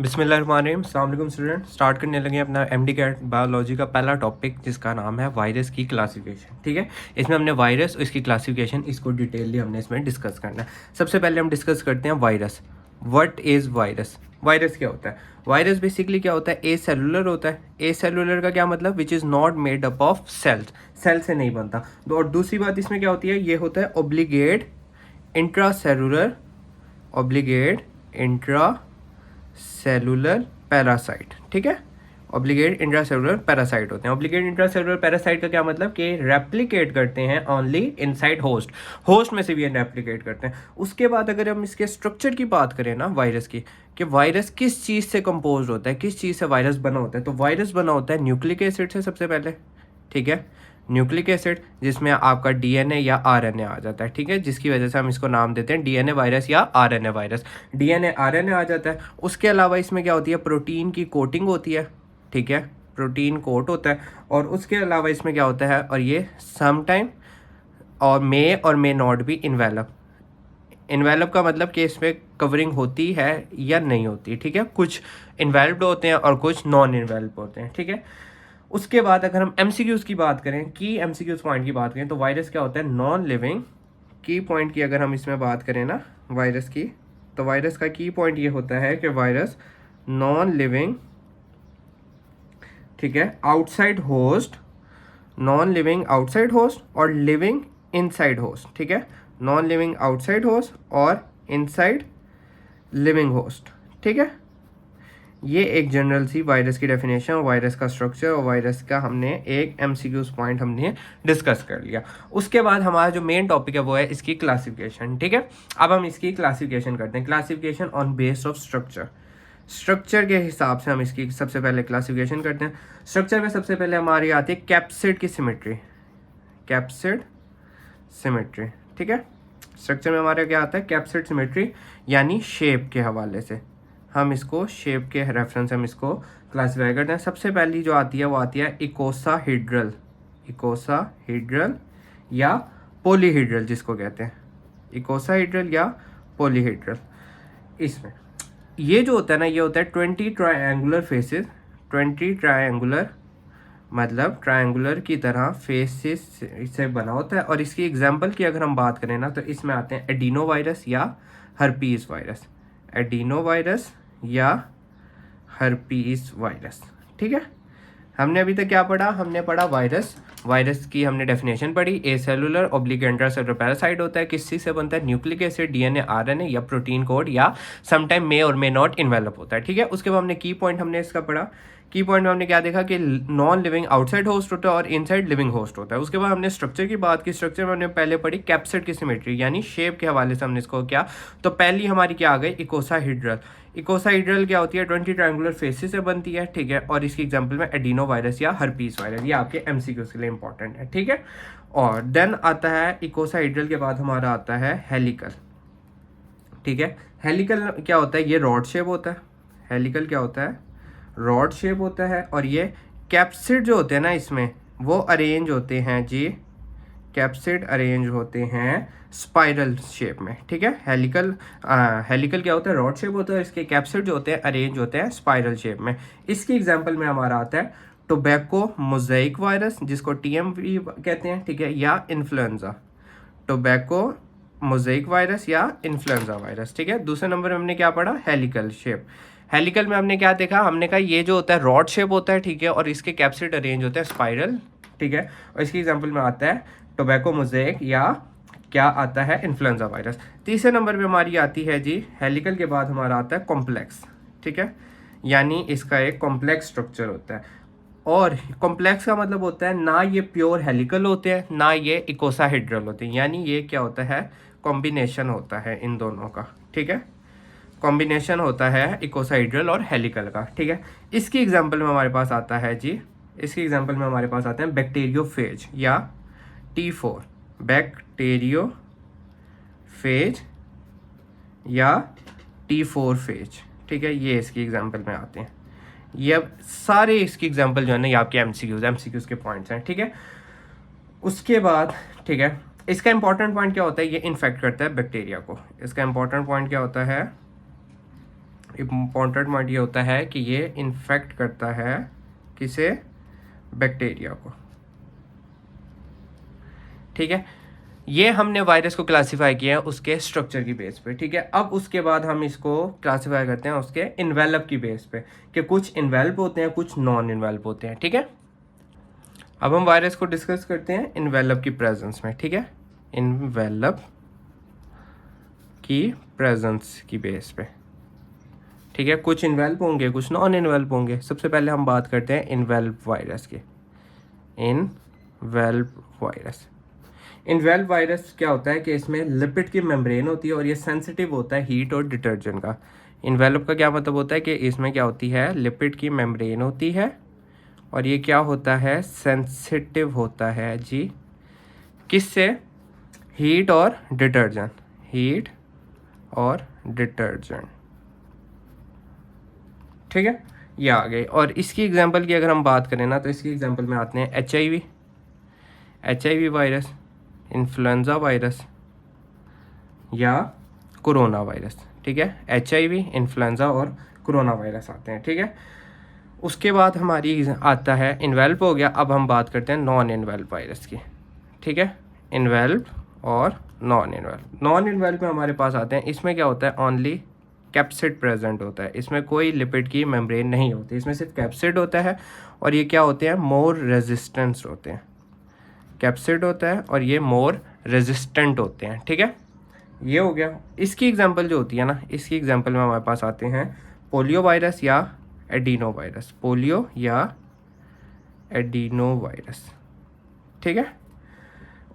बिस्मिल्लाहिर्रहमानिर्रहीम। अस्सलाम वालेकुम स्टूडेंट। स्टार्ट करने लगे अपना एमडी कैट बायोलॉजी का पहला टॉपिक, जिसका नाम है वायरस की क्लासिफिकेशन। ठीक है, इसमें हमने वायरस और इसकी क्लासिफिकेशन इसको डिटेलली हमने इसमें डिस्कस करना है। सबसे पहले हम डिस्कस करते हैं virus. What is virus? Virus क्या होता है? वायरस बेसिकली क्या होता है? ए सेलुलर होता है। ए सेलुलर का क्या मतलब? Which is not made up of cells, cell से नहीं बनता। और दूसरी बात इसमें क्या होती है? ये होता है obligate intra cellular, obligate intra cellular parasite. ठीक है, ऑब्लिगेट इंट्रासेलुलर पैरासाइट होते हैं। ऑब्लिगेट इंट्रासेलुलर पैरासाइट का क्या मतलब? कि रेप्लिकेट करते हैं ओनली इनसाइड होस्ट, होस्ट में से भी रेप्लिकेट करते हैं। उसके बाद अगर हम इसके स्ट्रक्चर की बात करें ना वायरस की, कि वायरस किस चीज़ से कंपोज होता है, किस चीज़ से वायरस बना होता है, तो वायरस बना होता है न्यूक्लिक एसिड से सबसे पहले। ठीक है, न्यूक्लिक एसिड, जिसमें आपका डीएनए या आरएनए आ जाता है। ठीक है, जिसकी वजह से हम इसको नाम देते हैं डीएनए वायरस या आरएनए वायरस। डीएनए आरएनए आ जाता है। उसके अलावा इसमें क्या होती है? प्रोटीन की कोटिंग होती है। ठीक है, प्रोटीन कोट होता है। और उसके अलावा इसमें क्या होता है? और ये समटाइम और may not be envelope. Envelope का मतलब कि इसमें कवरिंग होती है या नहीं होती। ठीक है, कुछ इन्वेल्प्ड होते हैं और कुछ नॉन इन्वेल्प होते हैं। ठीक है, उसके बाद अगर हम एमसीक्यूज़ की बात करें, की एमसीक्यूज़ पॉइंट की बात करें, तो वायरस क्या होता है? Non living. की पॉइंट की अगर हम इसमें बात करें ना वायरस की, तो वायरस का की पॉइंट ये होता है कि वायरस नॉन लिविंग, ठीक है, outside host, non living outside host और लिविंग इनसाइड होस्ट। ठीक है, नॉन लिविंग आउटसाइड होस्ट और इनसाइड लिविंग होस्ट। ठीक है, ये एक जनरल सी वायरस की डेफिनेशन और वायरस का स्ट्रक्चर और वायरस का हमने एक एमसीक्यूज़ पॉइंट हमने डिस्कस कर लिया। उसके बाद हमारा जो मेन टॉपिक है वो है इसकी क्लासिफिकेशन। ठीक है, अब हम इसकी क्लासिफिकेशन करते हैं। Classification on base of structure, structure के हिसाब से हम इसकी सबसे पहले क्लासिफिकेशन करते हैं। स्ट्रक्चर में सबसे पहले हमारी आती है कैप्सिड की सिमेट्री, कैप्सिड सिमेट्री। ठीक है, स्ट्रक्चर में हमारे क्या आता है? कैप्सिड सिमेट्री, यानी शेप के हवाले से हम इसको, शेप के रेफरेंस हम इसको क्लासिफाई करते हैं। सबसे पहली जो आती है वो आती है इकोसाहीड्रल, इकोसाहीड्रल या पॉलीहीड्रल जिसको कहते हैं, इकोसाहीड्रल या पॉलीहीड्रल। इसमें ये जो होता है ना, ये होता है 20 ट्रायंगुलर फेसेस, 20 ट्रायंगुलर मतलब ट्रायंगुलर की तरह फेसेस से बना होता है। और इसकी एग्जांपल की अगर हम बात करें ना, तो इसमें आते हैं एडिनो वायरस या हर्पीज वायरस, एडिनो वायरस या हर्पीज वायरस। ठीक है, हमने अभी तक क्या पढ़ा? हमने पढ़ा वायरस। वायरस की हमने डेफिनेशन पढ़ी। ए सेलुलर ऑब्लिक इंट्रासेलुलर पैरासाइट होता है। किस चीज़ से बनता है? न्यूक्लिक एसिड, डीएनए, आरएनए या प्रोटीन कोड या समटाइम मे और मे नॉट इन्वेलप होता है। ठीक है, उसके बाद हमने की पॉइंट हमने इसका पढ़ा। की पॉइंट में हमने क्या देखा कि नॉन लिविंग आउटसाइड होस्ट होता है और इनसाइड लिविंग होस्ट होता है। उसके बाद हमने स्ट्रक्चर की बात की। स्ट्रक्चर में हमने पहले पढ़ी कैप्सिड की सिमेट्री, यानी शेप के हवाले से हमने इसको क्या, तो पहली हमारी क्या आ गई? इकोसाहीड्रल। इकोसाहीड्रल क्या होती है? 20 ट्रायंगुलर फेसेस से बनती है। ठीक है, और इसकी एग्जांपल में एडिनो वायरस या हर्पीज वायरस, ये आपके एमसीक्यूज़ के लिए इंपॉर्टेंट है। ठीक है, और देन आता है इकोसाहीड्रल के बाद हमारा आता है हेलिकल। ठीक है, हेलिकल क्या होता है? ये रॉड शेप होता है। हेलिकल क्या होता है? रॉड शेप होता है। और ये कैप्सिड जो होते हैं ना, इसमें वो अरेंज होते हैं जी, कैप्सिड अरेंज होते हैं स्पाइरल शेप में। ठीक है, हेलिकल हेलिकल क्या होता है? रॉड शेप होता है। इसके कैप्सिड जो होते हैं अरेंज होते हैं स्पाइरल शेप में। इसकी एग्जांपल में हमारा आता है टोबैको मोज़ेक वायरस, जिसको टीएमवी कहते हैं। ठीक है, या इन्फ्लुएंजा, टोबैको मोज़ेक वायरस या इन्फ्लुएंजा वायरस। ठीक है, दूसरे नंबर में हमने क्या पढ़ा? Helical shape. हेलिकल में हमने क्या देखा? हमने कहा ये जो होता है रॉड शेप होता है। ठीक है, और इसके कैप्सिड अरेंज होते हैं स्पाइरल। ठीक है, और इसकी एग्जांपल में आता है टोबैको मोज़ेक या क्या आता है? Influenza virus. तीसरे नंबर पे हमारी आती है जी, हेलिकल के बाद हमारा आता है कॉम्प्लेक्स। ठीक है, यानी इसका एक कॉम्प्लेक्स स्ट्रक्चर होता है। और कॉम्प्लेक्स का मतलब होता है ना ये प्योर हेलिकल होते हैं ना ये इकोसाहेड्रल होते हैं, यानी ये क्या होता है? कॉम्बिनेशन होता है इन दोनों का। ठीक है, कॉम्बिनेशन होता है इकोसाहेड्रल और हेलिकल का। ठीक है, इसकी एग्जांपल में हमारे पास आता है जी, इसकी एग्जांपल में हमारे पास आते हैं बैक्टीरियोफेज या T4, बैक्टीरियोफेज या T4 फेज। ठीक है, ये इसकी एग्जांपल में आते हैं। ये अब सारे इसकी एग्जांपल जो है ना, ये आपके एमसीक्यूज़ के पॉइंट्स हैं। ठीक है, उसके बाद ठीक है, इसका इंपॉर्टेंट पॉइंट क्या होता है? ये इन्फेक्ट करता है बैक्टीरिया को। इसका इंपॉर्टेंट पॉइंट क्या होता है? इम्पॉर्टेंट पॉइंट ये होता है कि ये इन्फेक्ट करता है किसे, बैक्टीरिया को, ठीक है। ये हमने वायरस को क्लासिफाई किया है उसके स्ट्रक्चर की बेस पे, ठीक है। अब उसके बाद हम इसको क्लासिफाई करते हैं उसके इन्वेलप की बेस पे, कि कुछ इन्वेल्प होते हैं, कुछ नॉन इन्वेल्प होते हैं, ठीक है। अब हम वायरस को डिस्कस करते हैं इन्वेलप की प्रेजेंस में, ठीक है, इन्वेलप की प्रेजेंस की बेस पे, ठीक है। कुछ इन्वेल्प होंगे, कुछ नॉन इन्वेल्प होंगे। सबसे पहले हम बात करते हैं इन्वेल्प वायरस की। इन्वेल्प वायरस, इन्वेल्प वायरस क्या होता है कि इसमें लिपिड की मेम्ब्रेन होती है और ये सेंसिटिव होता है हीट और डिटर्जेंट का। इन्वेल्प का क्या मतलब होता है कि इसमें क्या होती है, लिपिड की मेम्ब्रेन होती है और ये क्या होता है, सेंसिटिव होता है जी, किससे, हीट और डिटर्जेंट, हीट और डिटर्जेंट, ठीक है। ये आ गई। और इसकी एग्जांपल की अगर हम बात करें ना, तो इसकी एग्जांपल में आते हैं एचआईवी वायरस, इन्फ्लुएंजा वायरस या कोरोना वायरस, ठीक है। एचआईवी, इन्फ्लुएंजा और कोरोना वायरस आते हैं, ठीक है। उसके बाद हमारी आता है, इन्वेल्प हो गया। अब हम बात करते हैं नॉन इन्वेल्प वायरस की, ठीक है। इन्वेल्प और नॉन इन्वेल्प। नॉन इन्वेल्प में हमारे पास आते हैं, इसमें क्या होता है, ओनली कैप्सिड प्रेजेंट होता है, इसमें कोई लिपिड की मेम्ब्रेन नहीं होती, इसमें सिर्फ कैप्सिड होता है। और ये क्या होते हैं, मोर रेजिस्टेंस होते हैं, कैप्सिड होता है और ये मोर रेजिस्टेंट होते हैं, ठीक है। ये हो गया। इसकी एग्जांपल जो होती है ना, इसकी एग्जांपल में हमारे पास आते हैं पोलियो वायरस या एडिनो वायरस, पोलियो या एडिनो वायरस, ठीक है।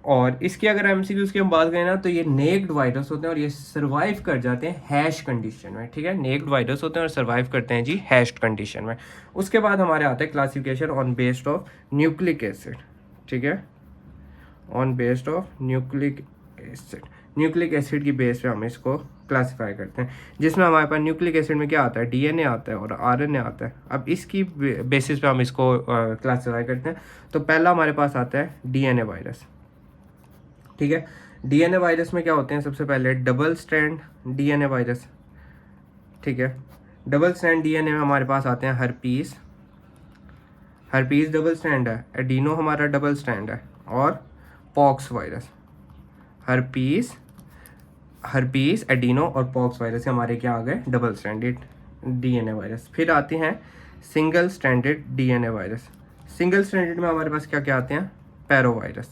और इसकी अगर एमसीक्यूज की हम बात करें ना, तो ये नेक्ड वायरस होते हैं और ये सर्वाइव कर जाते हैं हैश कंडीशन में, ठीक है। नेक्ड वायरस होते हैं और सर्वाइव करते हैं जी हैश्ड कंडीशन में। उसके बाद हमारे आता है classification on based of nucleic acid, ठीक है, on based of nucleic acid. Nucleic acid की बेस पे हम इसको क्लासिफाई करते हैं, जिसमें हमारे पास न्यूक्लिक एसिड में क्या आता है, डीएनए आता है और आरएनए आता है। अब इसकी बेसिस पे हम इसको क्लासिफाई करते हैं। तो पहला हमारे पास आता है डीएनए वायरस, ठीक है। डीएनए वायरस में क्या होते हैं, सबसे पहले डबल स्ट्रैंड डीएनए वायरस, ठीक है। डबल स्ट्रैंड डीएनए में हमारे पास आते हैं हर्पीस, हर्पीस डबल स्ट्रैंड है, एडिनो हमारा डबल स्ट्रैंड है, और पॉक्स वायरस, हर्पीस एडिनो और पॉक्स वायरस हमारे क्या आ गए, डबल स्ट्रैंडेड डीएनए वायरस। फिर आते हैं single stranded DNA virus. Single stranded में हमारे पास क्या क्या आते हैं, पैरो वायरस,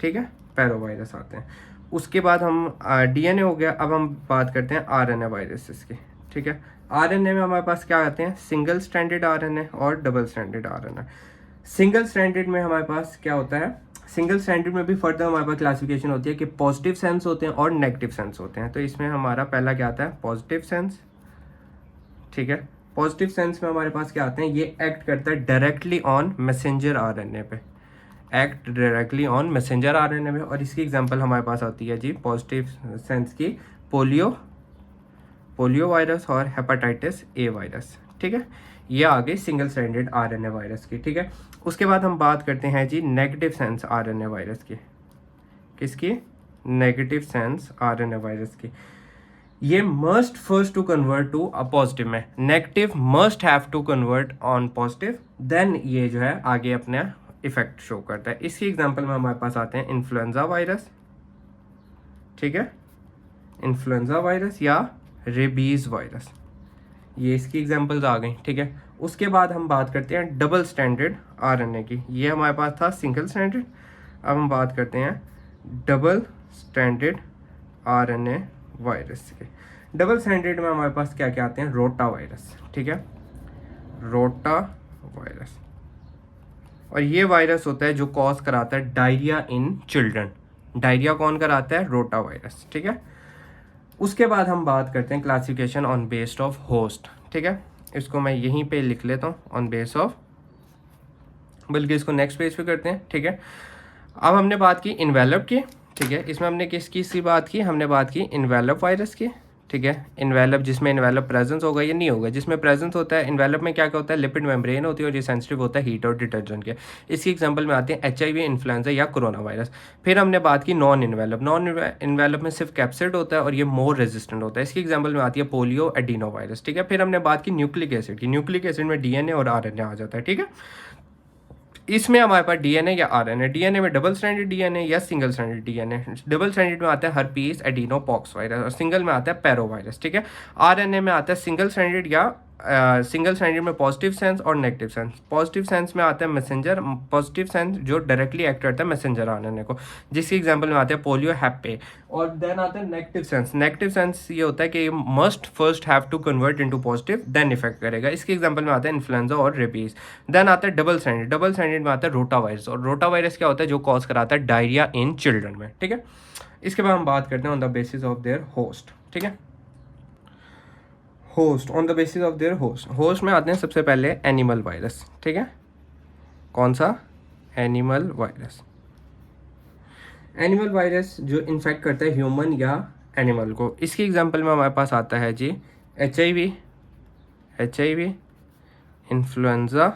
ठीक है, पैरो वायरस आते हैं। उसके बाद हम डीएनए हो गया। अब हम बात करते हैं आरएनए वायरसेस की, ठीक है। आरएनए में हमारे पास क्या आते हैं, सिंगल स्ट्रैंडेड आरएनए और double stranded RNA. Single stranded में हमारे पास क्या होता है, सिंगल स्ट्रैंडेड में भी फर्दर हमारे पास क्लासिफिकेशन होती है कि पॉजिटिव सेंस होते हैं और नेगेटिव सेंस होते हैं। तो इसमें हमारा पहला क्या आता है, पॉजिटिव सेंस, ठीक है। पॉजिटिव सेंस में हमारे पास क्या आते हैं, ये एक्ट करता है डायरेक्टली ऑन मैसेंजर आरएनए पे, act directly on messenger RNA पे। और इसकी एग्जांपल हमारे पास आती है जी पॉजिटिव सेंस की पोलियो वायरस और हेपेटाइटिस ए वायरस, ठीक है। ये आ गई सिंगल स्ट्रैंडेड आरएनए वायरस की, ठीक है। उसके बाद हम बात करते हैं जी नेगेटिव सेंस आरएनए वायरस की, किसकी, नेगेटिव सेंस आरएनए वायरस की। ये must first to convert to a positive में, negative must have to convert on positive, then ये जो है आगे अपने इफेक्ट शो करता है। इसकी एग्जांपल में हमारे पास आते हैं इन्फ्लुएंजा वायरस, ठीक है, इन्फ्लुएंजा वायरस या रेबीज वायरस, ये इसकी एग्जांपल्स आ गई, ठीक है। उसके बाद हम बात करते हैं डबल स्ट्रैंडेड आरएनए की। ये हमारे पास था सिंगल स्ट्रैंडेड, अब हम बात करते हैं डबल स्ट्रैंडेड आरएनए वायरस के। डबल स्ट्रैंडेड में हमारे पास क्या क्या आते हैं, रोटा वायरस, ठीक है, रोटा वायरस। और ये वायरस होता है जो कॉज कराता है डायरिया इन चिल्ड्रन। डायरिया कौन कराता है, रोटा वायरस, ठीक है। उसके बाद हम बात करते हैं classification on based of host, ठीक है। इसको मैं यहीं पे लिख लेता हूँ, ऑन बेस ऑफ, बल्कि इसको नेक्स्ट पेज पे करते हैं, ठीक है। अब हमने बात की इन्वेलप की, ठीक है। इसमें हमने किसकी बात की, हमने बात की इन्वेलप वायरस की, ठीक है। इन्वेलप, जिसमें इन्वेलप प्रेजेंस होगा या नहीं होगा, जिसमें प्रेजेंस होता है इन्वेलप में क्या क्या होता है, लिपिड मेम्ब्रेन होती है और ये सेंसिटिव होता है हीट और डिटर्जेंट के। इसकी एग्जांपल में आते हैं HIV, इन्फ्लुएंजा या कोरोना वायरस। फिर हमने बात की नॉन इन्वेलप। नॉन इन्वेलप में सिर्फ कैप्सिड होता है और ये मोर रेजिस्टेंट होता है। इसकी एग्जाम्पल में आती है पोलियो, एडिनो वायरस, ठीक है। फिर हमने बात की न्यूक्लिक एसिड की। न्यूक्लिक एसिड में DNA और RNA आ जाता है, ठीक है। इसमें हमारे पास DNA या RNA, DNA में डबल स्ट्रैंडेड DNA या single stranded DNA। Double stranded में आता है हर्पीस, एडिनोपॉक्स वायरस और सिंगल में आता है पैरो वायरस, ठीक है। RNA में आता है सिंगल स्ट्रैंडेड या सिंगल स्ट्रैंडेड में पॉजिटिव सेंस और नेगेटिव सेंस। पॉजिटिव सेंस में आता है मैसेंजर, पॉजिटिव सेंस जो डायरेक्टली एक्ट करता है मैसेंजर RNA को, जिसके एग्जांपल में आते हैं पोलियो, हैप्पे। और देन आता है नेगेटिव सेंस। नेगेटिव सेंस ये होता है कि must first have to convert into positive then effect करेगा। इसके एग्जांपल में आता है इन्फ्लुएंजा और रेबीज। देन आता है डबल स्ट्रैंडेड। डबल स्ट्रैंडेड में आता है रोटा वायरस। और रोटा वायरस क्या होता है, जो कॉज कराता है डायरिया इन चिल्ड्रन में, ठीक है। इसके बाद हम बात करते हैं on the basis of their host, ठीक है। Host, on the basis of their host. Host में आते हैं सबसे पहले एनिमल वायरस, ठीक है। कौन सा, एनिमल वायरस। एनिमल वायरस जो इन्फेक्ट करता है ह्यूमन या एनिमल को। इसकी एग्जांपल में हमारे पास आता है जी HIV, इन्फ्लुएंजा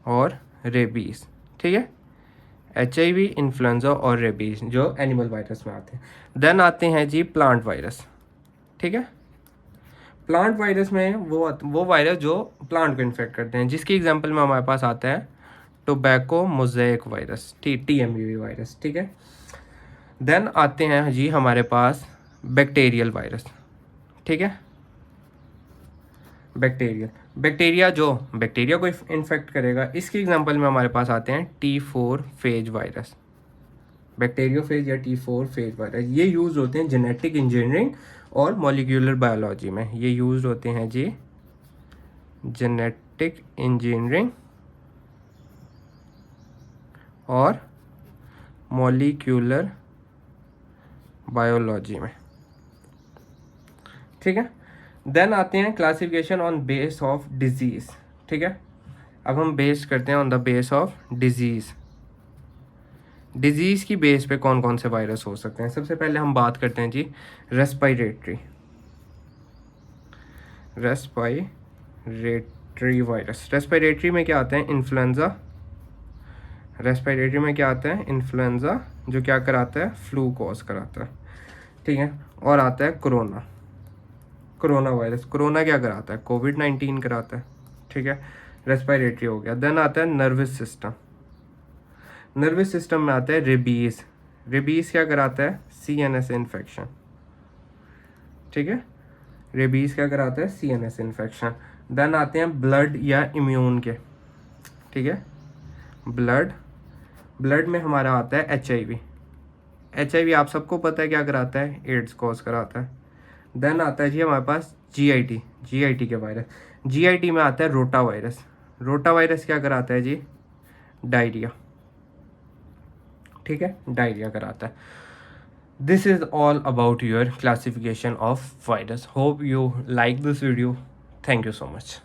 और रेबीज, ठीक है। HIV, इन्फ्लुएंजा और रेबीज जो एनिमल वायरस में आते हैं। देन आते हैं जी प्लांट वायरस, ठीक है। प्लांट वायरस में वो वायरस जो प्लांट को इन्फेक्ट करते हैं, जिसकी एग्जांपल में हमारे पास आता है tobacco mosaic virus, TMV virus, ठीक है। देन आते हैं जी हमारे पास बैक्टीरियल वायरस, ठीक है। बैक्टीरिया जो बैक्टीरिया को इन्फेक्ट करेगा, इसकी एग्जांपल में हमारे पास आते हैं T4 फेज वायरस, बैक्टीरियोफेज या T4 फेज वायरस। ये यूज होते हैं जेनेटिक इंजीनियरिंग और मॉलिक्यूलर बायोलॉजी में। ये यूज होते हैं जी जेनेटिक इंजीनियरिंग और मॉलिक्यूलर बायोलॉजी में, ठीक है। देन आते हैं classification on base of disease, ठीक है। अब हम बेस करते हैं on the base of disease. Disease की बेस पे कौन कौन से वायरस हो सकते हैं। सबसे पहले हम बात करते हैं जी रेस्पिरेटरी वायरस। रेस्पिरेटरी में क्या आता है, इन्फ्लुएंजा। रेस्पिरेटरी में क्या आता है, इन्फ्लुएंजा, जो क्या कराता है, फ्लू कॉज कराता है, ठीक है। और आता है कोरोना वायरस। कोरोना क्या कराता है, COVID-19 कराता है, ठीक है। रेस्पिरेटरी हो गया। देन आता है नर्वस सिस्टम। नर्वस सिस्टम में आता है रेबीज। रेबीज क्या कराता है, CNS इन्फेक्शन, ठीक है। रेबीज क्या कराता है, CNS इन्फेक्शन। देन आते हैं ब्लड या इम्यून के, ठीक है। ब्लड में हमारा आता है HIV आप सबको पता है क्या कराता है, एड्स कॉज कराता है। देन आता है जी हमारे पास GIT के वायरस। GIT में आता है रोटा वायरस क्या कराता है जी, डायरिया, ठीक है, डायरिया कराता है। This is all about your classification of virus. Hope you like this video. Thank you so much.